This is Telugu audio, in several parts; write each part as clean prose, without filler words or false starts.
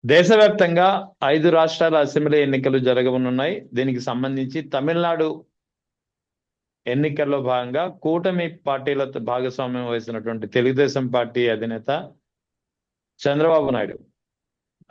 దేశవ్యాప్తంగా 5 రాష్ట్రాల అసెంబ్లీ ఎన్నికలు జరగనున్నాయి. దీనికి సంబంధించి తమిళనాడు ఎన్నికల్లో భాగంగా కూటమి పార్టీలతో భాగస్వామ్యం వహిస్తున్నటువంటి తెలుగుదేశం పార్టీ అధినేత చంద్రబాబు నాయుడు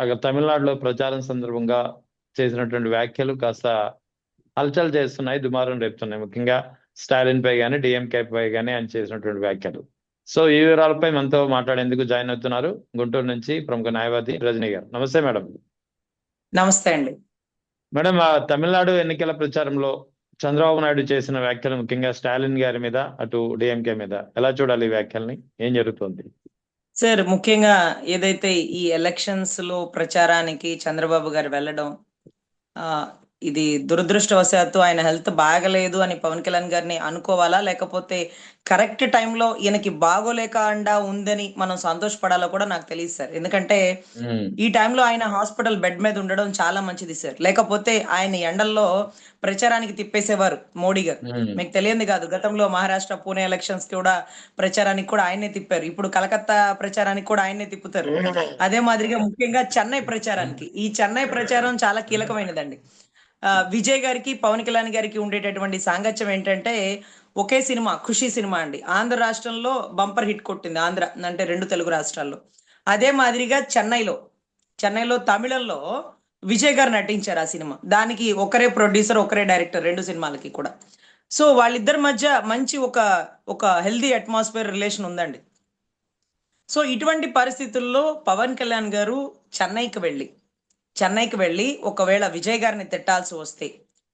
అక్కడ తమిళనాడులో ప్రచారం సందర్భంగా చేసినటువంటి వ్యాఖ్యలు కాస్త హల్చల్ చేస్తున్నాయి, దుమారం రేపుతున్నాయి. ముఖ్యంగా స్టాలిన్ పై కానీ డిఎంకే పై కానీ ఆయన చేసినటువంటి వ్యాఖ్యలు. సో ఈ వివరాలపై మనతో మాట్లాడేందుకు జాయిన్ అవుతున్నారు గుంటూరు నుంచి ప్రముఖ న్యాయవాది రజనీ గారు. నమస్తే మేడం. నమస్తే అండి. మేడం, ఆ తమిళనాడు ఎన్నికల ప్రచారంలో చంద్రబాబు నాయుడు చేసిన వ్యాఖ్యలు ముఖ్యంగా స్టాలిన్ గారి మీద, అటు డిఎంకే మీద ఎలా చూడాలి? ఈ వ్యాఖ్యల్ని ఏం జరుగుతుంది? సార్, ముఖ్యంగా ఏదైతే ఈ ఎలక్షన్స్ లో ప్రచారానికి చంద్రబాబు గారు వెళ్ళడం, ఆ ఇది దురదృష్టవశాత్తు ఆయన హెల్త్ బాగలేదు అని పవన్ కళ్యాణ్ గారిని అనుకోవాలా, లేకపోతే కరెక్ట్ టైంలో ఈయనకి బాగోలేక అండా ఉందని మనం సంతోషపడాలో కూడా నాకు తెలియదు సార్. ఎందుకంటే ఈ టైంలో ఆయన హాస్పిటల్ బెడ్ మీద ఉండడం చాలా మంచిది సార్. లేకపోతే ఆయన ఎండల్లో ప్రచారానికి తిప్పేసేవారు మోడీ గారు. మీకు తెలియంది కాదు, గతంలో మహారాష్ట్ర పూణే ఎలక్షన్స్ కూడా ప్రచారానికి కూడా ఆయనే తిప్పారు. ఇప్పుడు కలకత్తా ప్రచారానికి కూడా ఆయనే తిప్పుతారు. అదే మాదిరిగా ముఖ్యంగా చెన్నై ప్రచారానికి, ఈ చెన్నై ప్రచారం చాలా కీలకమైనదండి. విజయ్ గారికి పవన్ కళ్యాణ్ గారికి ఉండేటటువంటి సాంగత్యం ఏంటంటే, ఒకే సినిమా ఖుషి సినిమా అండి. ఆంధ్ర రాష్ట్రంలో బంపర్ హిట్ కొట్టింది, ఆంధ్ర అంటే 2 తెలుగు రాష్ట్రాల్లో. అదే మాదిరిగా చెన్నైలో తమిళంలో విజయ్ గారు నటించారు ఆ సినిమా. దానికి ఒకరే ప్రొడ్యూసర్, ఒకరే డైరెక్టర్ 2 సినిమాలకి కూడా. సో వాళ్ళిద్దరి మధ్య మంచి ఒక హెల్దీ అట్మాస్ఫియర్ రిలేషన్ ఉందండి. సో ఇటువంటి పరిస్థితుల్లో పవన్ కళ్యాణ్ గారు చెన్నైకి వెళ్ళి ఒకవేళ విజయ్ గారిని తిట్టాల్సి వస్తే,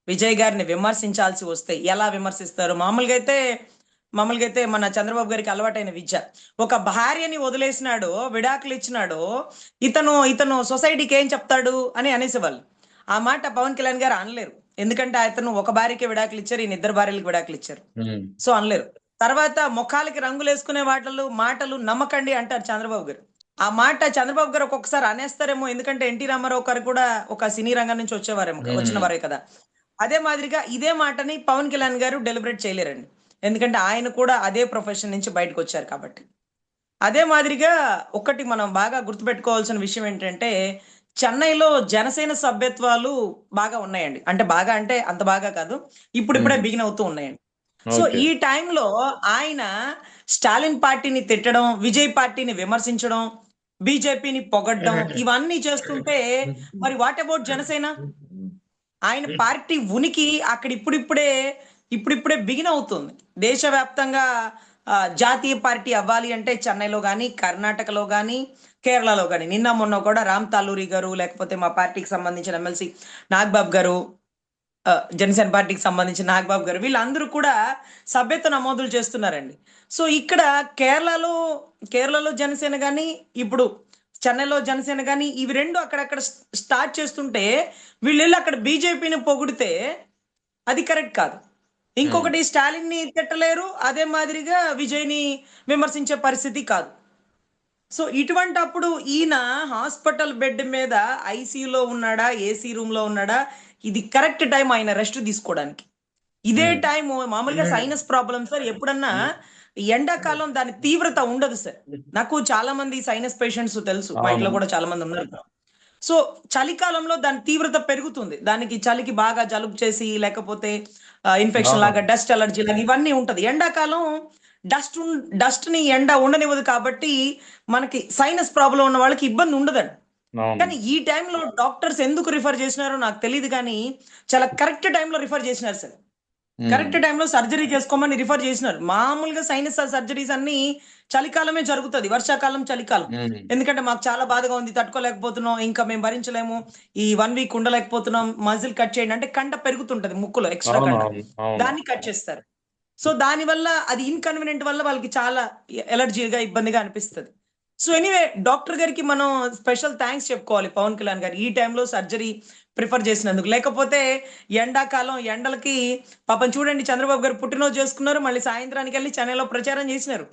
విజయ్ గారిని విమర్శించాల్సి వస్తే ఎలా విమర్శిస్తారు? మామూలుగా అయితే మన చంద్రబాబు గారికి అలవాటైన విద్య, ఒక భార్యని వదిలేసినాడు, విడాకులు ఇచ్చినాడు, ఇతను సొసైటీకి ఏం చెప్తాడు అని అనేసేవాళ్ళు. ఆ మాట పవన్ కళ్యాణ్ గారు అనలేరు. ఎందుకంటే అతను ఒక భార్యకి విడాకులు ఇచ్చారు, ఈయన 2 భార్యలకు విడాకులు ఇచ్చారు. సో అనలేరు. తర్వాత ముఖాలకి రంగులు వేసుకునే మాటలు నమ్మకండి అంటారు చంద్రబాబు గారు. ఆ మాట చంద్రబాబు గారు ఒక్కొక్కసారి అనేస్తారేమో, ఎందుకంటే ఎన్టీ రామారావు గారు కూడా ఒక సినీ రంగం నుంచి వచ్చిన వారే కదా. అదే మాదిరిగా ఇదే మాటని పవన్ కళ్యాణ్ గారు డెలిబరేట్ చేయలేరండి. ఎందుకంటే ఆయన కూడా అదే ప్రొఫెషన్ నుంచి బయటకు వచ్చారు కాబట్టి. అదే మాదిరిగా ఒకటి మనం బాగా గుర్తుపెట్టుకోవాల్సిన విషయం ఏంటంటే, చెన్నైలో జనసేన సభ్యత్వాలు బాగా ఉన్నాయండి. అంటే అంత బాగా కాదు, ఇప్పుడిప్పుడే బిగిన్ అవుతూ ఉన్నాయండి. సో ఈ టైంలో ఆయన స్టాలిన్ పార్టీని తిట్టడం, విజయ్ పార్టీని విమర్శించడం, బీజేపీని పొగడ్డం, ఇవన్నీ చేస్తుంటే మరి వాట్ అబౌట్ జనసేన? ఆయన పార్టీ ఉనికి అక్కడ ఇప్పుడిప్పుడే బిగిన్ అవుతుంది. దేశవ్యాప్తంగా జాతీయ పార్టీ అవ్వాలి అంటే చెన్నైలో కానీ, కర్ణాటకలో కానీ, కేరళలో కానీ, నిన్న మొన్న కూడా రామ్ తాలూరి గారు, లేకపోతే మా పార్టీకి సంబంధించిన ఎమ్మెల్సీ నాగబాబు గారు, జనసేన పార్టీకి సంబంధించిన నాగబాబు గారు, వీళ్ళందరూ కూడా సభ్యత్వ నమోదులు చేస్తున్నారండి. సో ఇక్కడ కేరళలో జనసేన కానీ, ఇప్పుడు చెన్నైలో జనసేన కానీ, ఇవి 2 అక్కడక్కడ స్టార్ట్ చేస్తుంటే వీళ్ళు అక్కడ బీజేపీని పొగిడితే అది కరెక్ట్ కాదు. ఇంకొకటి, స్టాలిన్ ని తిట్టలేరు, అదే మాదిరిగా విజయ్ని విమర్శించే పరిస్థితి కాదు. సో ఇటువంటప్పుడు ఈయన హాస్పిటల్ బెడ్ మీద ఐసీయూలో ఉన్నాడా, ఏసీ రూమ్ లో ఉన్నాడా, ఇది కరెక్ట్ టైం ఆయన రెస్ట్ తీసుకోవడానికి. ఇదే టైం మామూలుగా సైనస్ ప్రాబ్లమ్ సార్, ఎప్పుడన్నా ఎండాకాలం దాని తీవ్రత ఉండదు సార్. నాకు చాలా మంది సైనస్ పేషెంట్స్ తెలుసు, మా ఇంట్లో కూడా చాలా మంది ఉన్నారు. సో చలికాలంలో దాని తీవ్రత పెరుగుతుంది. దానికి చలికి బాగా జలుబు చేసి, లేకపోతే ఇన్ఫెక్షన్ లాగా, డస్ట్ అలర్జీ లాగా ఇవన్నీ ఉంటది. ఎండాకాలం డస్ట్ ని ఎండ ఉండనివ్వదు కాబట్టి మనకి సైనస్ ప్రాబ్లం ఉన్న వాళ్ళకి ఇబ్బంది ఉండదండి. కానీ ఈ టైంలో డాక్టర్స్ ఎందుకు రిఫర్ చేసినారో నాకు తెలియదు, కానీ చాలా కరెక్ట్ టైంలో రిఫర్ చేసినారు సార్. కరెక్ట్ టైంలో సర్జరీ చేసుకోమని రిఫర్ చేసినారు. మామూలుగా సైనస్ సర్జరీస్ అన్ని చలికాలమే జరుగుతుంది, వర్షాకాలం, చలికాలం. ఎందుకంటే మాకు చాలా బాధగా ఉంది, తట్టుకోలేకపోతున్నాం, ఇంకా మేము భరించలేము, ఈ 1 వీక్ ఉండలేకపోతున్నాం, మజిల్ కట్ చేయండి అంటే కండ పెరుగుతుంటది ముక్కులో, ఎక్స్ట్రా కండ, దాన్ని కట్ చేస్తారు. సో దానివల్ల అది ఇన్కన్వీనియంట్ వల్ల వాళ్ళకి చాలా ఎలర్జీగా, ఇబ్బందిగా అనిపిస్తుంది. సో ఎనీవే, డాక్టర్ గారికి మనం స్పెషల్ థ్యాంక్స్ చెప్పుకోవాలి పవన్ కళ్యాణ్ గారు, ఈ టైంలో సర్జరీ ప్రిఫర్ చేసినందుకు. లేకపోతే ఎండాకాలం ఎండలకి పాపం చూడండి, చంద్రబాబు గారు పుట్టినరోజు చేసుకున్నారు, మళ్ళీ సాయంత్రానికి వెళ్ళి చెన్నైలో ప్రచారం చేసినారు.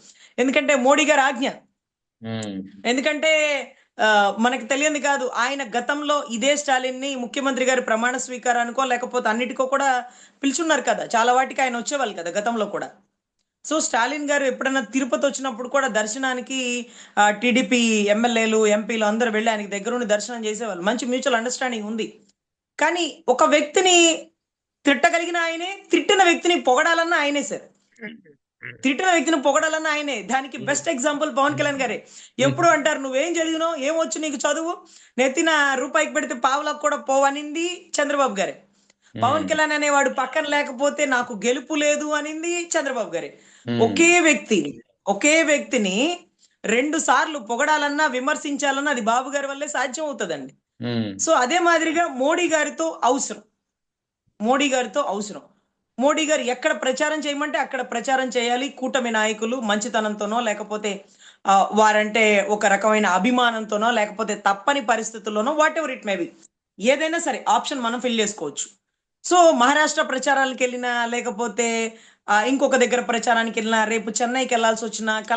ఎందుకంటే మోడీ గారి ఆజ్ఞ. ఎందుకంటే మనకి తెలియంది కాదు, ఆయన గతంలో ఇదే స్టాలిన్ ని ముఖ్యమంత్రి గారి ప్రమాణ స్వీకారానికో లేకపోతే అన్నిటికో కూడా పిలుచున్నారు కదా, చాలా వాటికి ఆయన వచ్చేవాళ్ళు కదా గతంలో కూడా. సో స్టాలిన్ గారు ఎప్పుడైనా తిరుపతి వచ్చినప్పుడు కూడా దర్శనానికి టీడీపీ ఎమ్మెల్యేలు ఎంపీలు అందరూ వెళ్ళి ఆయనకి దగ్గరుండి దర్శనం చేసేవాళ్ళు. మంచి మ్యూచువల్ అండర్స్టాండింగ్ ఉంది. కానీ ఒక వ్యక్తిని తిట్టగలిగిన ఆయనే, తిట్టిన వ్యక్తిని పొగడాలన్న ఆయనే సార్. తిట్టిన వ్యక్తిని పొగడాలన్న ఆయనే. దానికి బెస్ట్ ఎగ్జాంపుల్ పవన్ కళ్యాణ్ గారే. ఎప్పుడు అంటారు, నువ్వేం చదివినావు, ఏమొచ్చు నీకు చదువు, నెత్తిన రూపాయికి పెడితే పావులకు కూడా పోవనింది చంద్రబాబు గారే. పవన్ కళ్యాణ్ అనేవాడు పక్కన లేకపోతే నాకు గెలుపు లేదు అనింది చంద్రబాబు గారే. ఒకే వ్యక్తిని 2 సార్లు పొగడాలన్నా విమర్శించాలన్నా అది బాబు గారి వల్లే సాధ్యం అవుతుందండి. సో అదే మాదిరిగా మోడీ గారితో అవసరం. మోడీ గారు ఎక్కడ ప్రచారం చేయమంటే అక్కడ ప్రచారం చేయాలి. కూటమి నాయకులు మంచితనంతోనో లేకపోతే వారంటే ఒక రకమైన అభిమానంతోనో లేకపోతే తప్పని పరిస్థితుల్లోనో whatever it may be, ఏదైనా సరే ఆప్షన్ మనం ఫిల్ చేసుకోవచ్చు. సో మహారాష్ట్ర ప్రచారాలకు వెళ్ళినా లేకపోతే ఇంకొక దగ్గర ప్రచారానికి వెళ్ళినా, రేపు చెన్నైకి వెళ్లాల్సి వచ్చినా, రేపు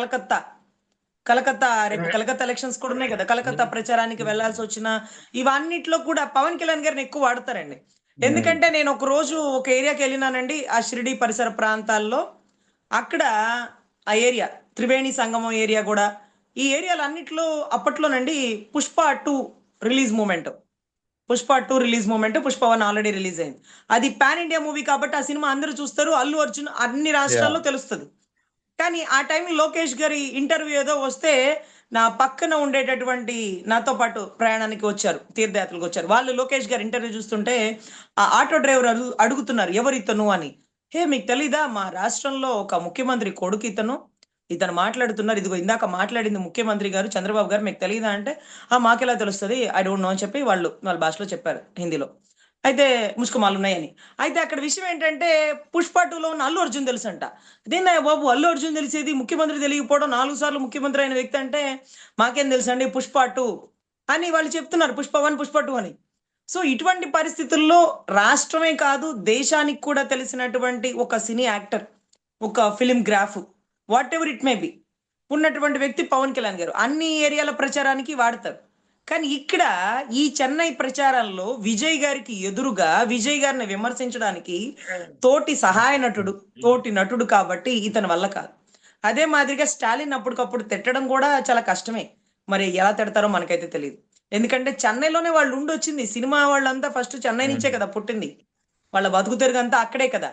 కలకత్తా ఎలక్షన్స్ కూడా ఉన్నాయి కదా, కలకత్తా ప్రచారానికి వెళ్లాల్సి వచ్చినా, ఇవన్నిట్లో కూడా పవన్ కళ్యాణ్ గారిని ఎక్కువ వాడతారండి. ఎందుకంటే నేను ఒక రోజు ఒక ఏరియాకి వెళ్ళినానండి, ఆ షిరిడి పరిసర ప్రాంతాల్లో. అక్కడ ఆ ఏరియా త్రివేణి సంగమం ఏరియా కూడా, ఈ ఏరియాలు అన్నిట్లో అప్పట్లోనండి Pushpa 2 release moment, Pushpa 1 already release అయింది. అది పాన్ ఇండియా మూవీ కాబట్టి ఆ సినిమా అందరూ చూస్తారు. అల్లు అర్జున్ అన్ని రాష్ట్రాల్లో తెలుస్తుంది. కానీ ఆ టైంలో లోకేష్ గారి ఇంటర్వ్యూ ఏదో వస్తే నా పక్కన ఉండేటటువంటి నాతో పాటు ప్రయాణానికి వచ్చారు, తీర్థయాత్రలకు వచ్చారు వాళ్ళు. లోకేష్ గారి ఇంటర్వ్యూ చూస్తుంటే ఆ ఆటో డ్రైవర్ అడుగుతున్నారు ఎవరు ఇతను అని. హే, మీకు తెలీదా, మా రాష్ట్రంలో ఒక ముఖ్యమంత్రి కొడుకు ఇతను మాట్లాడుతున్నారు, ఇదిగో ఇందాక మాట్లాడింది ముఖ్యమంత్రి గారు చంద్రబాబు గారు, మీకు తెలీదా అంటే మాకెలా తెలుస్తుంది, ఐ డోంట్ నో అని చెప్పి వాళ్ళ భాషలో చెప్పారు, హిందీలో. అయితే ముష్కమాలు ఉన్నాయని. అయితే అక్కడ విషయం ఏంటంటే పుష్ప 2లో ఉన్న అల్లు అర్జున్ తెలుసు అంట. అదేందా బాబు అల్లు అర్జున్ తెలిసేది, ముఖ్యమంత్రి తెలియకపోవడం, 4 సార్లు ముఖ్యమంత్రి అయిన వ్యక్తి అంటే మాకేం తెలుసు అండి పుష్ప 2 అని వాళ్ళు చెప్తున్నారు, పుష్ప 1 పుష్ప 2 అని. సో ఇటువంటి పరిస్థితుల్లో రాష్ట్రమే కాదు దేశానికి కూడా తెలిసినటువంటి ఒక సినీ యాక్టర్, ఒక film graph, what ever it may B ఉన్నటువంటి వ్యక్తి పవన్ కళ్యాణ్ గారు. అన్ని ఏరియాల ప్రచారానికి వాడతారు. కానీ ఇక్కడ ఈ చెన్నై ప్రచారంలో విజయ్ గారికి ఎదురుగా విజయ్ గారిని విమర్శించడానికి తోటి సహాయ నటుడు, తోటి నటుడు కాబట్టి ఇతని వల్ల కాదు. అదే మాదిరిగా స్టాలిన్ అప్పటికప్పుడు తిట్టడం కూడా చాలా కష్టమే. మరి ఎలా తిడతారో మనకైతే తెలియదు. ఎందుకంటే చెన్నైలోనే వాళ్ళు ఉండొచ్చింది, సినిమా వాళ్ళంతా ఫస్ట్ చెన్నై నుంచే కదా పుట్టింది, వాళ్ళ బతుకు తెరుగంతా అక్కడే కదా.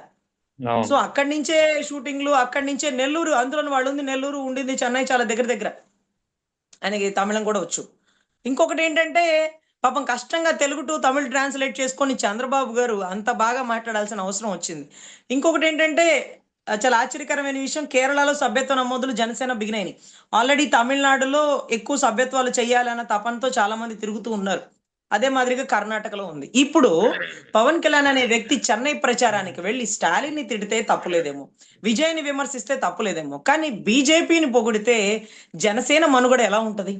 సో అక్కడి నుంచే షూటింగ్లు, అక్కడి నుంచే నెల్లూరు, అందులో వాళ్ళు ఉంది నెల్లూరు, ఉండింది చెన్నై, చాలా దగ్గర. ఆయనకి తమిళం కూడా వచ్చు. ఇంకొకటి ఏంటంటే పాపం కష్టంగా తెలుగు టు తమిళ్ ట్రాన్స్లేట్ చేసుకొని చంద్రబాబు గారు అంత బాగా మాట్లాడాల్సిన అవసరం వచ్చింది. ఇంకొకటి ఏంటంటే చాలా ఆశ్చర్యకరమైన విషయం, కేరళలో సభ్యత్వ నమోదులు జనసేన బిగినాయి. ఆల్రెడీ తమిళనాడులో ఎక్కువ సభ్యత్వాలు చేయాలన్న తపనతో చాలా మంది తిరుగుతూ ఉన్నారు. అదే మాదిరిగా కర్ణాటకలో ఉంది. ఇప్పుడు పవన్ కళ్యాణ్ అనే వ్యక్తి చెన్నై ప్రచారానికి వెళ్ళి స్టాలిన్ ని తిడితే తప్పులేదేమో, విజయ్ని విమర్శిస్తే తప్పులేదేమో, కానీ బీజేపీని పొగిడితే జనసేన మనుగడ ఎలా ఉంటది?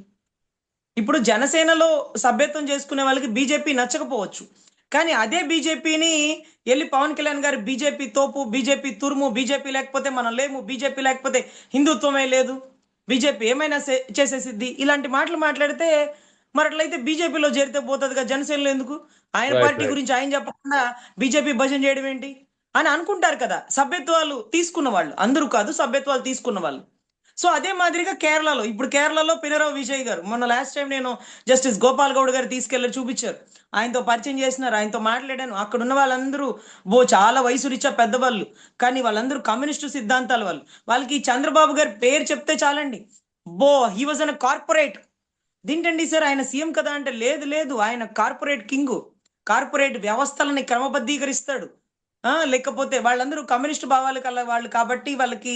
ఇప్పుడు జనసేనలో సభ్యత్వం చేసుకునే వాళ్ళకి బీజేపీ నచ్చకపోవచ్చు, కానీ అదే బీజేపీని వెళ్ళి పవన్ కళ్యాణ్ గారు బీజేపీ తోపు, బీజేపీ తురుము, బీజేపీ లేకపోతే మనం లేము, బీజేపీ లేకపోతే హిందుత్వమే లేదు, బీజేపీ ఏమైనా చేసేసిద్ది, ఇలాంటి మాటలు మాట్లాడితే మరి అట్లయితే బీజేపీలో చేరితే పోతుందిగా, జనసేనలో ఎందుకు? ఆయన పార్టీ గురించి ఆయన చెప్పకుండా బీజేపీ భజన చేయడం ఏంటి అని అనుకుంటారు కదా సభ్యత్వాలు తీసుకున్న వాళ్ళు. అందరూ కాదు, సభ్యత్వాలు తీసుకున్న వాళ్ళు. సో అదే మాదిరిగా కేరళలో, ఇప్పుడు కేరళలో పినరావు విజయ్ గారు, మొన్న లాస్ట్ టైం నేను జస్టిస్ గోపాల్ గౌడ్ గారు తీసుకెళ్లి చూపించారు, ఆయనతో పరిచయం చేసినారు, ఆయనతో మాట్లాడాను. అక్కడ ఉన్న వాళ్ళందరూ చాలా వయసు రీత్యా పెద్దవాళ్ళు, కానీ వాళ్ళందరూ కమ్యూనిస్టు సిద్ధాంతాల వాళ్ళు. వాళ్ళకి చంద్రబాబు గారి పేరు చెప్తే చాలండి, హీ వాజ్ అన్ కార్పొరేట్. దీంటండి సార్ ఆయన సీఎం కదా అంటే లేదు, ఆయన కార్పొరేట్ కింగ్, కార్పొరేట్ వ్యవస్థలని క్రమబద్ధీకరిస్తాడు. లేకపోతే వాళ్ళందరూ కమ్యూనిస్ట్ భావాలు కల వాళ్ళు కాబట్టి వాళ్ళకి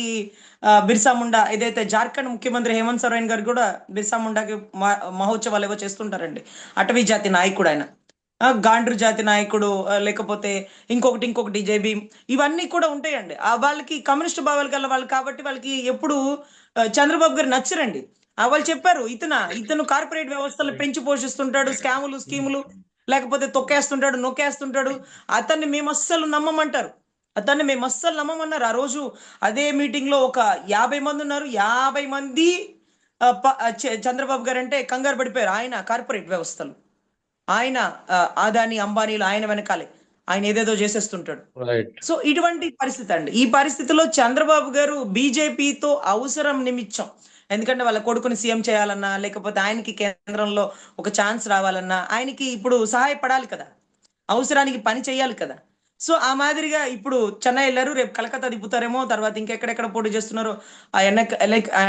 బిర్సా ముండా, ఏదైతే జార్ఖండ్ ముఖ్యమంత్రి హేమంత్ సోరెన్ గారు కూడా బిర్సా ముండాకి మహోత్సవాలు ఏవో చేస్తుంటారండి. అటవీ జాతి నాయకుడు ఆయన, గాండ్రు జాతి నాయకుడు, లేకపోతే ఇంకొకటి జై భీమ్, ఇవన్నీ కూడా ఉంటాయండి. వాళ్ళకి కమ్యూనిస్ట్ భావాలు కల వాళ్ళు కాబట్టి వాళ్ళకి ఎప్పుడు చంద్రబాబు గారు నచ్చరండి. వాళ్ళు చెప్పారు, ఇతను కార్పొరేట్ వ్యవస్థలు పెంచి పోషిస్తుంటాడు, స్కాములు స్కీములు లేకపోతే తొక్కేస్తుంటాడు, నొక్కేస్తుంటాడు, అతన్ని మేము అస్సలు నమ్మమంటారు, ఆ రోజు అదే మీటింగ్ లో ఒక 50 మంది ఉన్నారు, 50 మంది చంద్రబాబు గారు అంటే కంగారు పడిపోయారు. ఆయన కార్పొరేట్ వ్యవస్థలు, ఆయన అదాని అంబానీలు ఆయన వెనకాలే. ఆయన ఏదేదో చేసేస్తుంటాడు. రైట్. సో ఇటువంటి పరిస్థితి అండి. ఈ పరిస్థితిలో చంద్రబాబు గారు బీజేపీతో అవసరం నిమిత్తం, ఎందుకంటే వాళ్ళ కొడుకుని సీఎం చేయాలన్నా, లేకపోతే ఆయనకి కేంద్రంలో ఒక ఛాన్స్ రావాలన్నా, ఆయనకి ఇప్పుడు సహాయపడాలి కదా, అవసరానికి పని చేయాలి కదా. సో ఆ మాదిరిగా ఇప్పుడు చెన్నై వెళ్ళారు, రేపు కలకత్తా దిప్పుతారేమో, తర్వాత ఇంకెక్కడెక్కడ పోటీ చేస్తున్నారో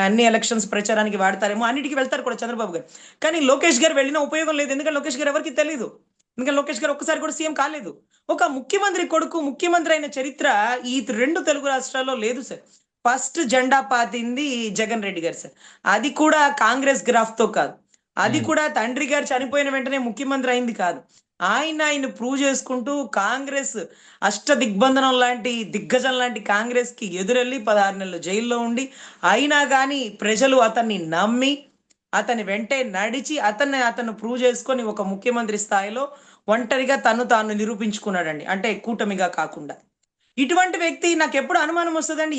అన్ని ఎలక్షన్స్ ప్రచారానికి వాడతారేమో, అన్నిటికీ వెళ్తారు కూడా చంద్రబాబు గారు. కానీ లోకేష్ గారు వెళ్ళిన ఉపయోగం లేదు, ఎందుకంటే లోకేష్ గారు ఎవరికి తెలియదు, ఎందుకంటే లోకేష్ గారు ఒక్కసారి కూడా సీఎం కాలేదు. ఒక ముఖ్యమంత్రి కొడుకు ముఖ్యమంత్రి అయిన చరిత్ర ఈ 2 తెలుగు రాష్ట్రాల్లో లేదు సార్. ఫస్ట్ జెండా పాతింది జగన్ రెడ్డి గారు సార్, అది కూడా కాంగ్రెస్ గ్రాఫ్ తో కాదు, అది కూడా తండ్రి గారు చనిపోయిన వెంటనే ముఖ్యమంత్రి అయింది కాదు. ఆయన ప్రూవ్ చేసుకుంటూ కాంగ్రెస్ అష్ట దిగ్బంధనం లాంటి దిగ్గజం లాంటి కాంగ్రెస్ కి ఎదురెళ్ళి 16 నెలలు జైల్లో ఉండి, అయినా కానీ ప్రజలు అతన్ని నమ్మి అతని వెంటే నడిచి అతను ప్రూవ్ చేసుకొని ఒక ముఖ్యమంత్రి స్థాయిలో ఒంటరిగా తాను నిరూపించుకున్నాడండి, అంటే కూటమిగా కాకుండా. ఇటువంటి వ్యక్తి నాకు ఎప్పుడు అనుమానం వస్తుందండి,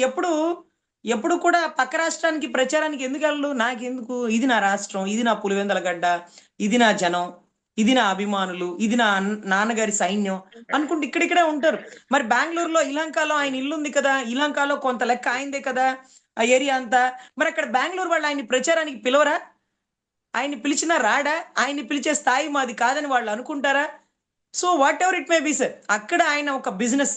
ఎప్పుడు కూడా పక్క రాష్ట్రానికి ప్రచారానికి ఎందుకు వెళ్ళడు, నాకెందుకు, ఇది నా రాష్ట్రం, ఇది నా పులివెందల గడ్డ, ఇది నా జనం, ఇది నా అభిమానులు, ఇది నా నాన్నగారి సైన్యం అనుకుంటే ఇక్కడిక్కడే ఉంటారు. మరి బెంగళూరులో ఇలాంకాలో ఆయన ఇల్లు ఉంది కదా, ఇలాంకాలో కొంత లెక్క ఆయనదే కదా ఆ ఏరియా అంతా, మరి అక్కడ బెంగళూరు వాళ్ళు ఆయన ప్రచారానికి పిలవరా, ఆయన్ని పిలిచినా రాడా, ఆయన్ని పిలిచే స్థాయి మాది కాదని వాళ్ళు అనుకుంటారా? So what ever it may B sir, అక్కడ ఆయన ఒక బిజినెస్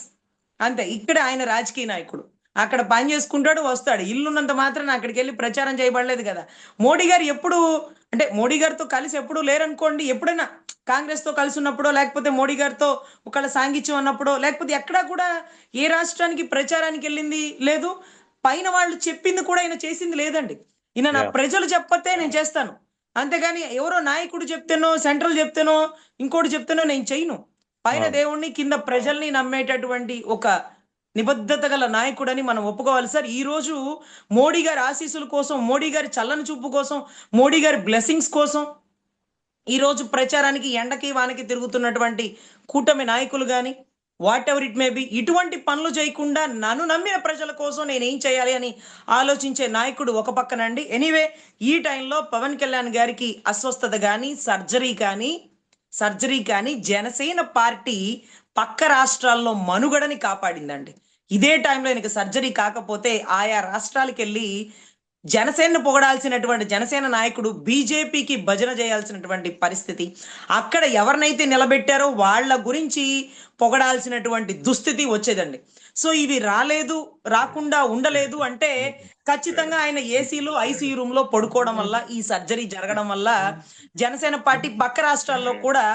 అంతే, ఇక్కడ ఆయన రాజకీయ నాయకుడు, అక్కడ పని చేసుకుంటాడు వస్తాడు, ఇల్లున్నంత మాత్రం అక్కడికి వెళ్ళి ప్రచారం చేయబడలేదు కదా. మోడీ గారు ఎప్పుడు, అంటే మోడీ గారితో కలిసి ఎప్పుడు లేరనుకోండి, ఎప్పుడైనా కాంగ్రెస్ తో కలిసి ఉన్నప్పుడో, లేకపోతే మోడీ గారితో ఒకళ్ళ సాంగిత్యం అన్నప్పుడో, లేకపోతే ఎక్కడా కూడా ఏ రాష్ట్రానికి ప్రచారానికి వెళ్ళింది లేదు, పైన వాళ్ళు చెప్పింది కూడా ఆయన చేసింది లేదండి. ఈయన నా ప్రజలు చెప్పతే నేను చేస్తాను, అంతేగాని ఎవరో నాయకుడు చెప్తేనో, సెంట్రల్ చెప్తేనో, ఇంకోటి చెప్తేనో నేను చెయ్యను. పైన దేవుణ్ణి కింద ప్రజల్ని నమ్మేటటువంటి ఒక నిబద్ధత గల నాయకుడని మనం ఒప్పుకోవాలి సార్. ఈ రోజు మోడీ గారి ఆశీస్సుల కోసం, మోడీ గారి చల్లని చూపు కోసం, మోడీ గారి బ్లెస్సింగ్స్ కోసం ఈ రోజు ప్రచారానికి ఎండకి వానకి తిరుగుతున్నటువంటి కూటమి నాయకులు కానీ what ever it may B, ఇటువంటి పనులు చేయకుండా నన్ను నమ్మిన ప్రజల కోసం నేను ఏం చేయాలి అని ఆలోచించే నాయకుడు ఒక పక్కనండి. ఎనీవే, ఈ టైంలో పవన్ కళ్యాణ్ గారికి అస్వస్థత కానీ సర్జరీ కానీ జనసేన పార్టీ పక్క రాష్ట్రాల్లో మనుగడని కాపాడిందండి. ఇదే టైంలో ఆయనకి సర్జరీ కాకపోతే ఆయా రాష్ట్రాలకు వెళ్ళి జనసేనను పొగడాల్సినటువంటి జనసేన నాయకుడు బీజేపీకి భజన చేయాల్సినటువంటి పరిస్థితి, అక్కడ ఎవరినైతే నిలబెట్టారో వాళ్ళ గురించి పొగడాల్సినటువంటి దుస్థితి వచ్చేదండి. సో ఇవి రాకుండా ఉండలేదు అంటే ఖచ్చితంగా ఆయన ఏసీలో ఐసీయూ రూమ్ లో పడుకోవడం వల్ల, ఈ సర్జరీ జరగడం వల్ల జనసేన పార్టీ పక్క రాష్ట్రాల్లో కూడా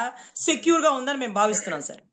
సెక్యూర్ గా ఉందని మేము భావిస్తున్నాం సార్.